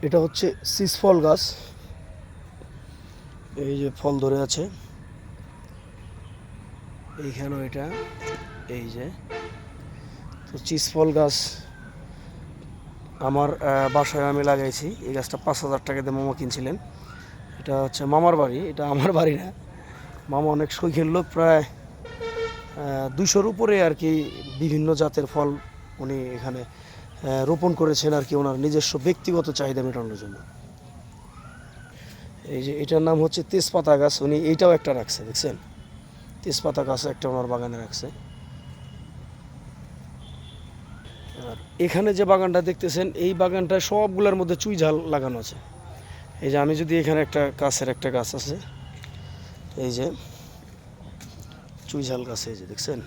এটা হচ্ছে সিস ফল গাছ, এই যে ফল ধরে আছে এইখানেও এটা, এই যে। তো চিজ ফল গাছ আমার বাসায় আমি লাগাইছি। এই গাছটা 5,000 টাকা দিয়ে মামা কিনছিলেন। এটা হচ্ছে মামার বাড়ি, এটা আমার বাড়ি না। মামা অনেক শৌখিন লোক, প্রায় 200-র উপরে আর কি বিভিন্ন জাতের ফল উনি এখানে রোপণ করেছেন আর কি, ওনার নিজস্ব ব্যক্তিগত চাহিদা মেটানোর জন্য। এই যে এটার নাম হচ্ছে তেজপাতা গাছ, উনি এইটাও একটা রাখছে, দেখছেন? তেজপাতা গাছ একটা ওনার বাগানে রাখছে। আর এখানে যে বাগানটা দেখতেছেন, এই বাগানটায় সবগুলোর মধ্যে চুই ঝাল লাগানো আছে। এই যে আমি যদি এখানে একটা গাছের একটা গাছ আছে, এই যে চুই ঝাল গাছ, এই যে দেখছেন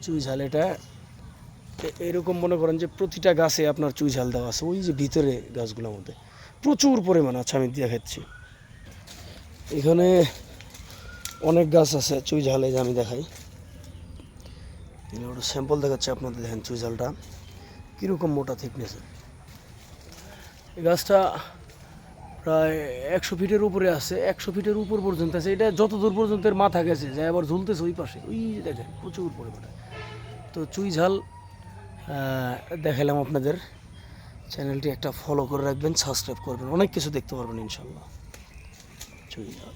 চুই ঝাল। এটা এরকম মনে করেন যে প্রতিটা গাছে আপনার চুই ঝাল দেওয়া আছে, ওই যে ভিতরে গাছগুলোর মধ্যে প্রচুর পরিমাণ। আচ্ছা আমি দেখাচ্ছি, এখানে অনেক গাছ আছে চুই ঝাল। এই যে আমি দেখাই, ওটা স্যাম্পল দেখাচ্ছি আপনাদের, দেখেন চুই ঝালটা কীরকম মোটা থিকনেসের। এই গাছটা প্রায় 100 ফিটের উপরে আছে, 100 ফিটের উপর পর্যন্ত আছে। এটা যত দূর পর্যন্ত এর মাথা গেছে, যায় আবার ঝুলতেছে ওই পাশে, ওই যে দেখেন প্রচুর পরিমাণে। তো চুই ঝাল দেখালাম আপনাদের। চ্যানেলটি একটা ফলো করে রাখবেন, সাবস্ক্রাইব করবেন, অনেক কিছু দেখতে পারবেন ইনশাল্লাহ। চুই ঝাল।